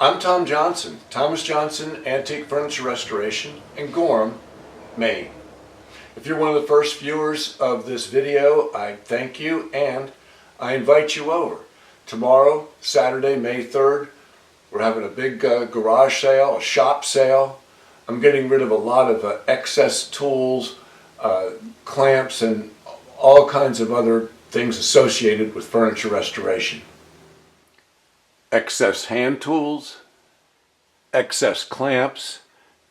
I'm Tom Johnson, Thomas Johnson Antique Furniture Restoration in Gorham, Maine. If you're one of the first viewers of this video, I thank you and I invite you over. Tomorrow, Saturday, May 3rd, we're having a big garage sale, a shop sale. I'm getting rid of a lot of excess tools, clamps, and all kinds of other things associated with furniture restoration. Excess hand tools, excess clamps,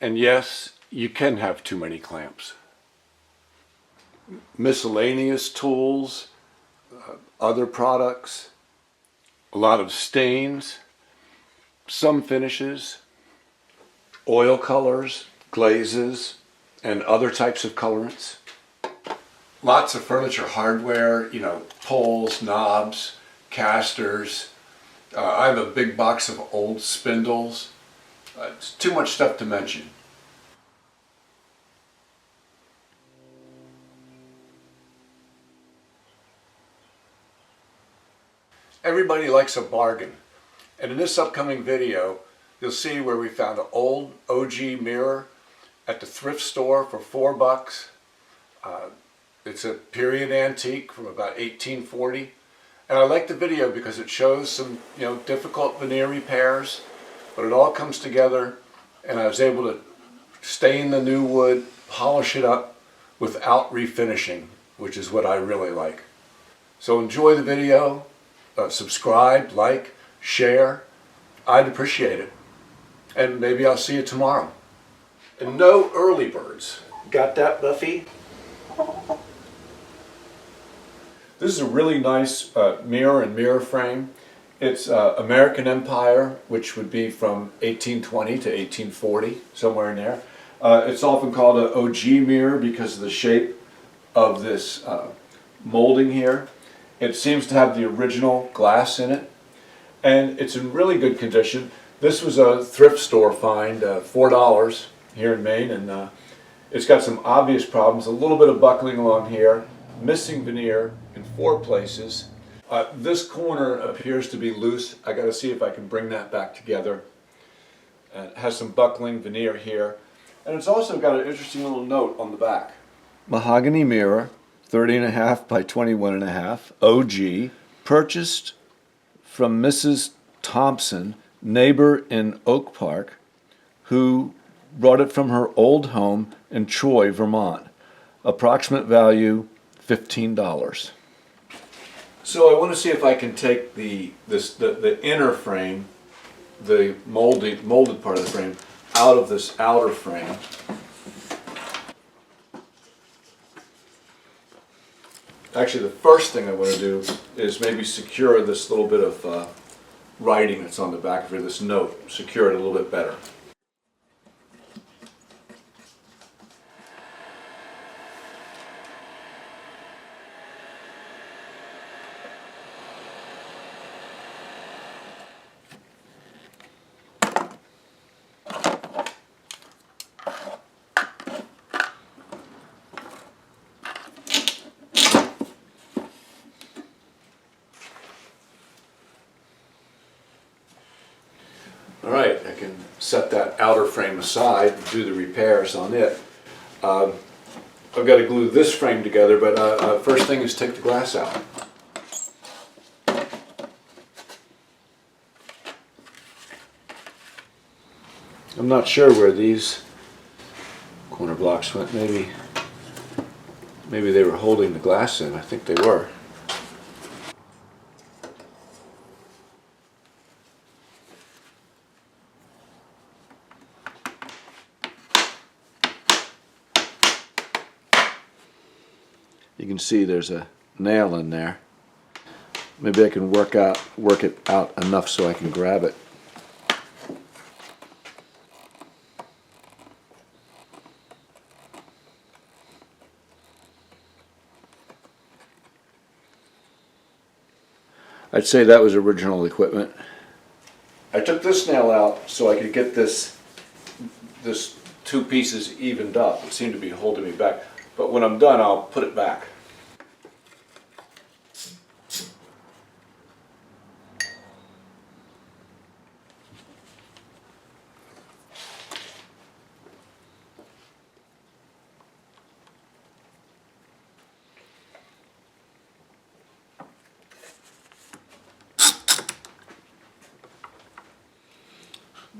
and yes, you can have too many clamps. Miscellaneous tools, other products, a lot of stains, some finishes, oil colors, glazes, and other types of colorants. Lots of furniture hardware, pulls, knobs, casters. I have a big box of old spindles. It's too much stuff to mention. Everybody likes a bargain, and in this upcoming video you'll see where we found an old OG mirror at the thrift store for $4. It's a period antique from about 1840. And I like the video because it shows some, difficult veneer repairs, but it all comes together, and I was able to stain the new wood, polish it up without refinishing, which is what I really like. So enjoy the video, subscribe, like, share. I'd appreciate it. And maybe I'll see you tomorrow. And no early birds. Got that, Buffy? This is a really nice mirror and mirror frame. It's American Empire, which would be from 1820 to 1840, somewhere in there. It's often called an OG mirror because of the shape of this molding here. It seems to have the original glass in it, and it's in really good condition. This was a thrift store find, $4 here in Maine, and it's got some obvious problems. A little bit of buckling along here, missing veneer in 4 places. This corner appears to be loose. I got to see if I can bring that back together. It has some buckling veneer here, and it's also got an interesting little note on the back. Mahogany mirror, 30.5 by 21.5, OG, purchased from Mrs. Thompson, neighbor in Oak Park, who brought it from her old home in Troy, Vermont. Approximate value $15. So I want to see if I can take the inner frame, the molded part of the frame, out of this outer frame. Actually, the first thing I want to do is maybe secure this little bit of writing that's on the back of here, this note, secure it a little bit better. Alright, I can set that outer frame aside and do the repairs on it. I've got to glue this frame together, but first thing is take the glass out. I'm not sure where these corner blocks went. Maybe they were holding the glass in. I think they were. You can see there's a nail in there. Maybe I can work it out enough so I can grab it. I'd say that was original equipment. I took this nail out so I could get this 2 pieces evened up. It seemed to be holding me back. But when I'm done, I'll put it back.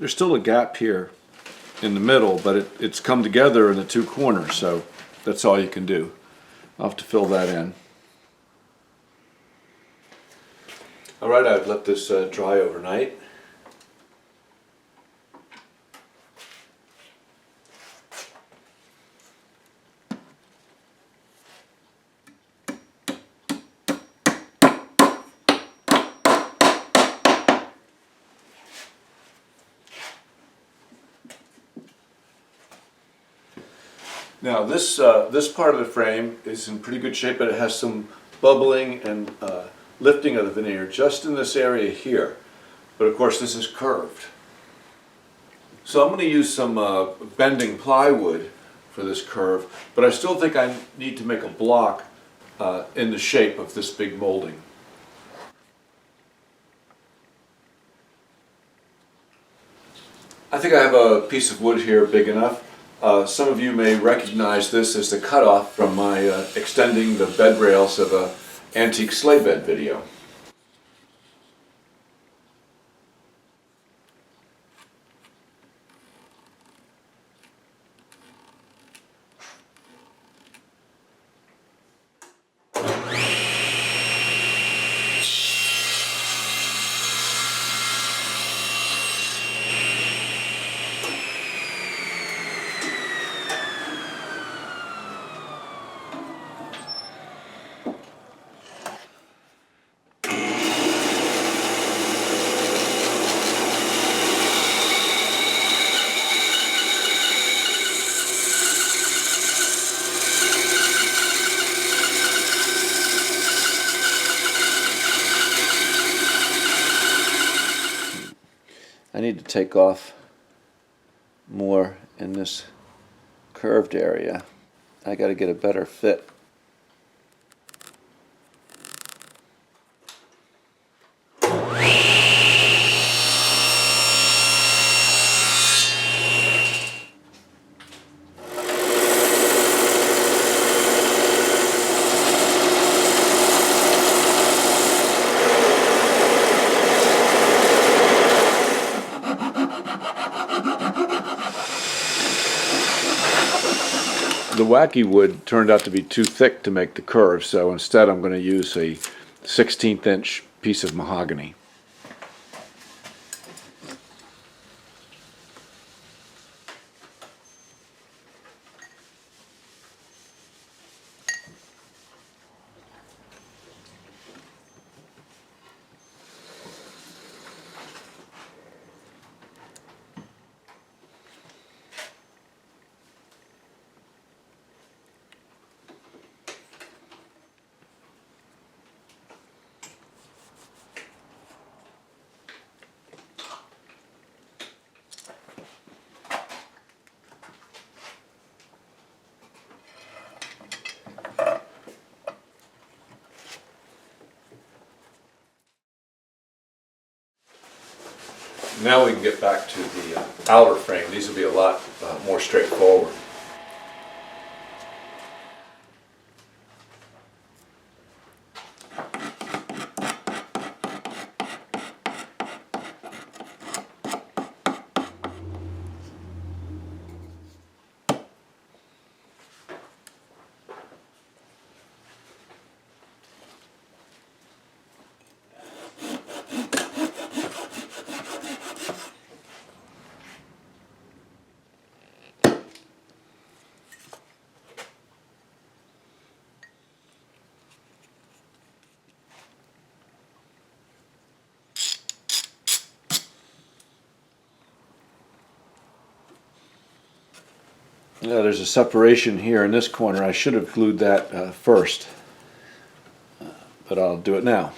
there's still a gap here in the middle, but it's come together in the two corners, so that's all you can do. I'll have to fill that in. Alright, I've let this dry overnight. Now this part of the frame is in pretty good shape, but it has some bubbling and lifting of the veneer just in this area here. But of course this is curved. So I'm going to use some bending plywood for this curve, but I still think I need to make a block in the shape of this big molding. I think I have a piece of wood here big enough. Some of you may recognize this as the cutoff from my extending the bed rails of an antique sleigh bed video. I need to take off more in this curved area. I got to get a better fit. The wacky wood turned out to be too thick to make the curve, so instead I'm going to use a 16th inch piece of mahogany. Now we can get back to the outer frame. These will be a lot more straightforward. Yeah, there's a separation here in this corner. I should have glued that first, but I'll do it now.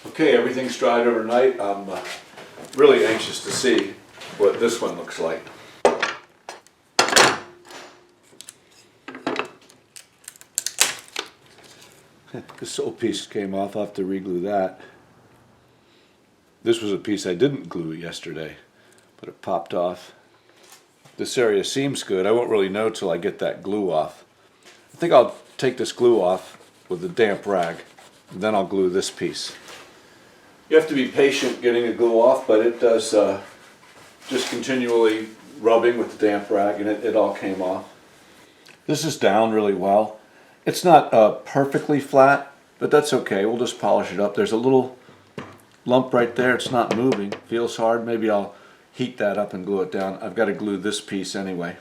Okay, everything's dried overnight. I'm really anxious to see what this one looks like. This old piece came off. I'll have to reglue that. This was a piece I didn't glue yesterday, but it popped off. This area seems good. I won't really know till I get that glue off. I think I'll take this glue off with a damp rag, and then I'll glue this piece. You have to be patient getting the glue off, but it does just continually rubbing with the damp rag, and it all came off. This is down really well. It's not perfectly flat, but that's okay. We'll just polish it up. There's a little lump right there. It's not moving. Feels hard. Maybe I'll heat that up and glue it down. I've got to glue this piece anyway.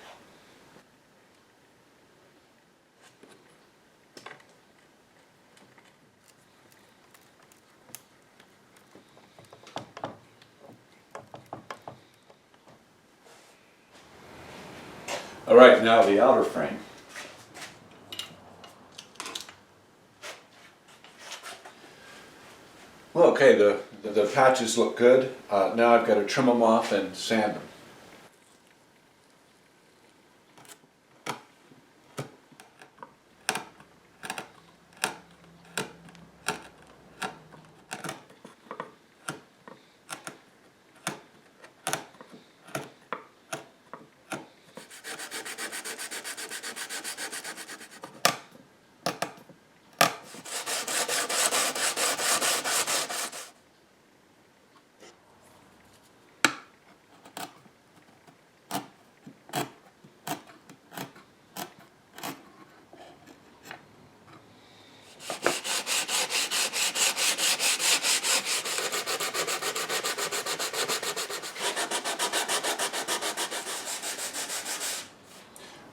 All right, now the outer frame. Well, okay, the patches look good. Now I've got to trim them off and sand them.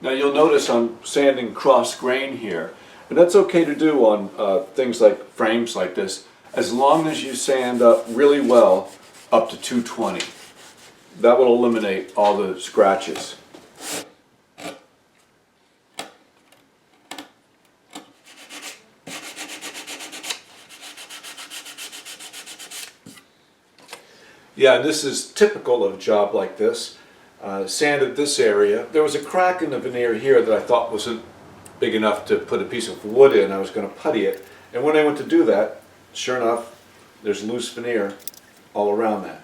Now you'll notice I'm sanding cross grain here, and that's okay to do on things like frames like this, as long as you sand up really well up to 220. That will eliminate all the scratches. Yeah, and this is typical of a job like this. Sanded this area. There was a crack in the veneer here that I thought wasn't big enough to put a piece of wood in. I was going to putty it, and when I went to do that, sure enough, there's loose veneer all around that.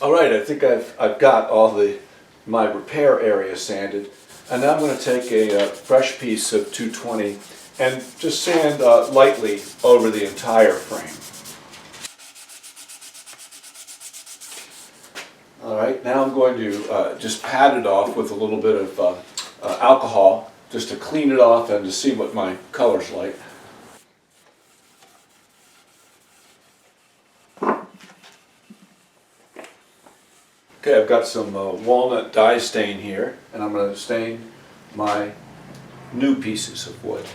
All right, I think I've got all my repair area sanded, and now I'm going to take a fresh piece of 220 and just sand lightly over the entire frame. All right, now I'm going to just pat it off with a little bit of alcohol, just to clean it off and to see what my color's like. Okay, I've got some walnut dye stain here, and I'm going to stain my new pieces of wood.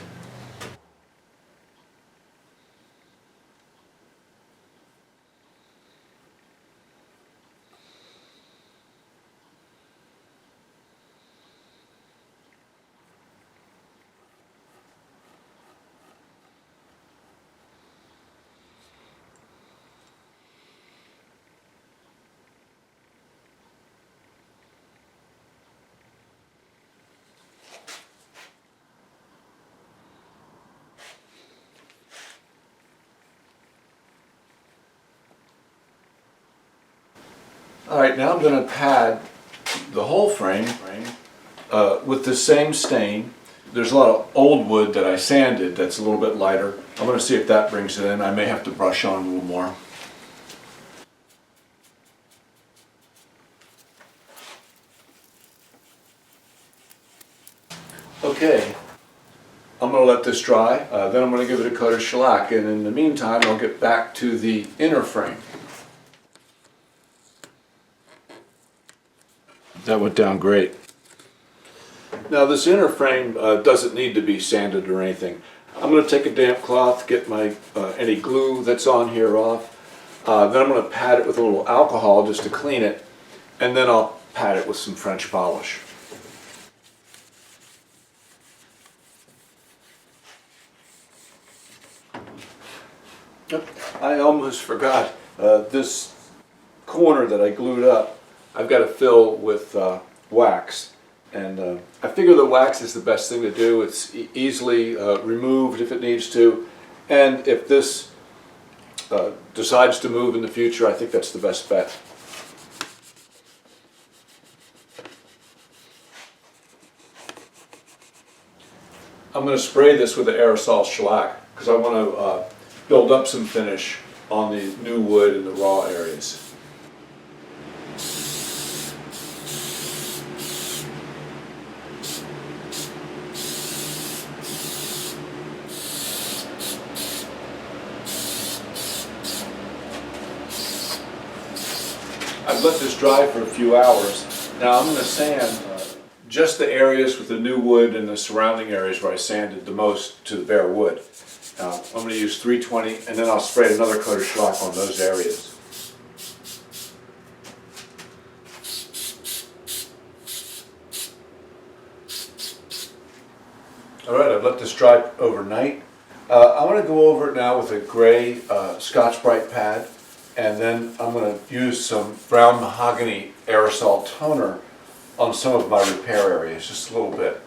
All right, now I'm going to pad the whole frame with the same stain. There's a lot of old wood that I sanded that's a little bit lighter. I'm going to see if that brings it in. I may have to brush on a little more. Okay, I'm going to let this dry, then I'm going to give it a coat of shellac, and in the meantime I'll get back to the inner frame. That went down great. Now this inner frame doesn't need to be sanded or anything. I'm going to take a damp cloth, get my any glue that's on here off, then I'm going to pat it with a little alcohol just to clean it, and then I'll pat it with some French polish. I almost forgot, this corner that I glued up, I've got to fill with wax. And I figure the wax is the best thing to do. It's easily removed if it needs to. And if this decides to move in the future, I think that's the best bet. I'm going to spray this with the aerosol shellac because I want to build up some finish on the new wood in the raw areas. I've let this dry for a few hours. Now I'm going to sand just the areas with the new wood and the surrounding areas where I sanded the most to the bare wood. Now I'm going to use 320 and then I'll spray another coat of shellac on those areas. Alright, I've let this dry overnight. I want to go over it now with a gray Scotch-Brite pad. And then I'm going to use some brown mahogany aerosol toner on some of my repair areas, just a little bit.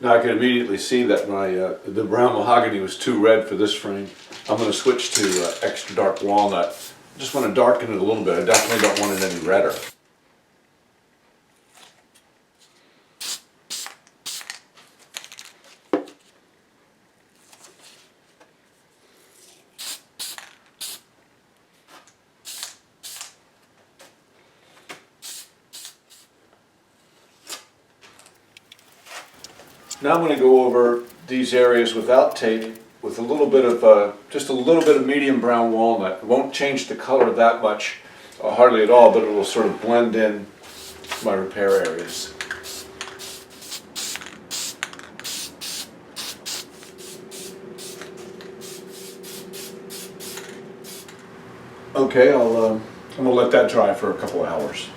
Now I can immediately see that my the brown mahogany was too red for this frame. I'm going to switch to extra dark walnut. I just want to darken it a little bit. I definitely don't want it any redder. Now I'm going to go over these areas without tape with a little bit of, just a little bit of medium brown walnut. It won't change the color that much, hardly at all, but it will sort of blend in my repair areas. Okay, I'm going to let that dry for a couple of hours.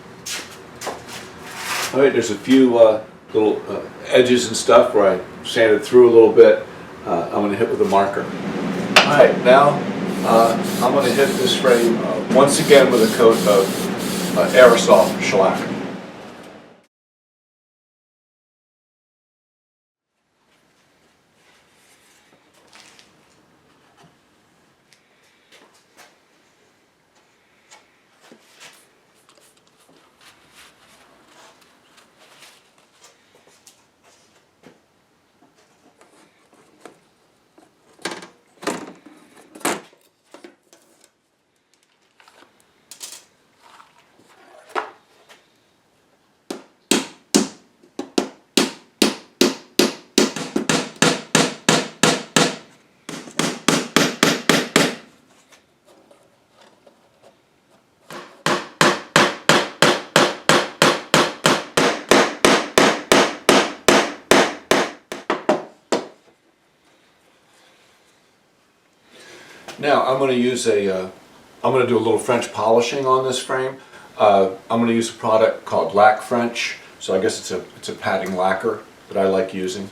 All right, there's a few little edges and stuff where I sanded through a little bit. I'm going to hit with a marker. All right, now I'm going to hit this frame once again with a coat of aerosol shellac. Now I'm going to use I'm going to do a little French polishing on this frame. I'm going to use a product called Lac French. So I guess it's a padding lacquer that I like using.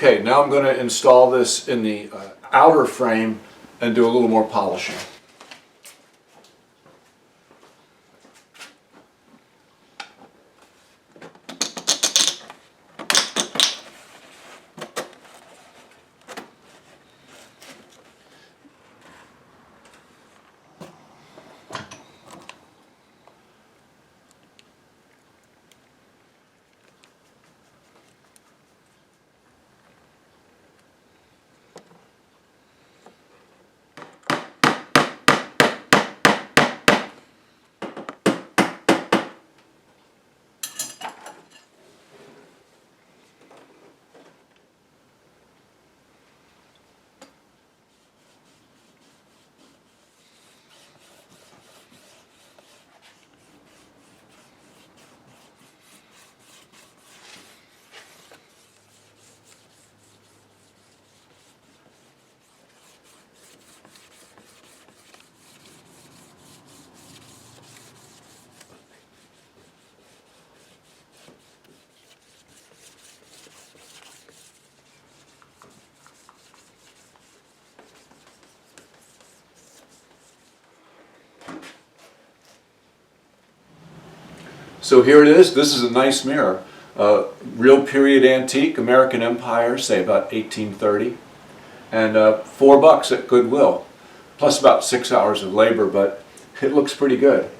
Okay, now I'm going to install this in the outer frame and do a little more polishing. So here it is. This is a nice mirror. Real period antique, American Empire, say about 1830. And $4 at Goodwill, plus about 6 hours of labor, but it looks pretty good.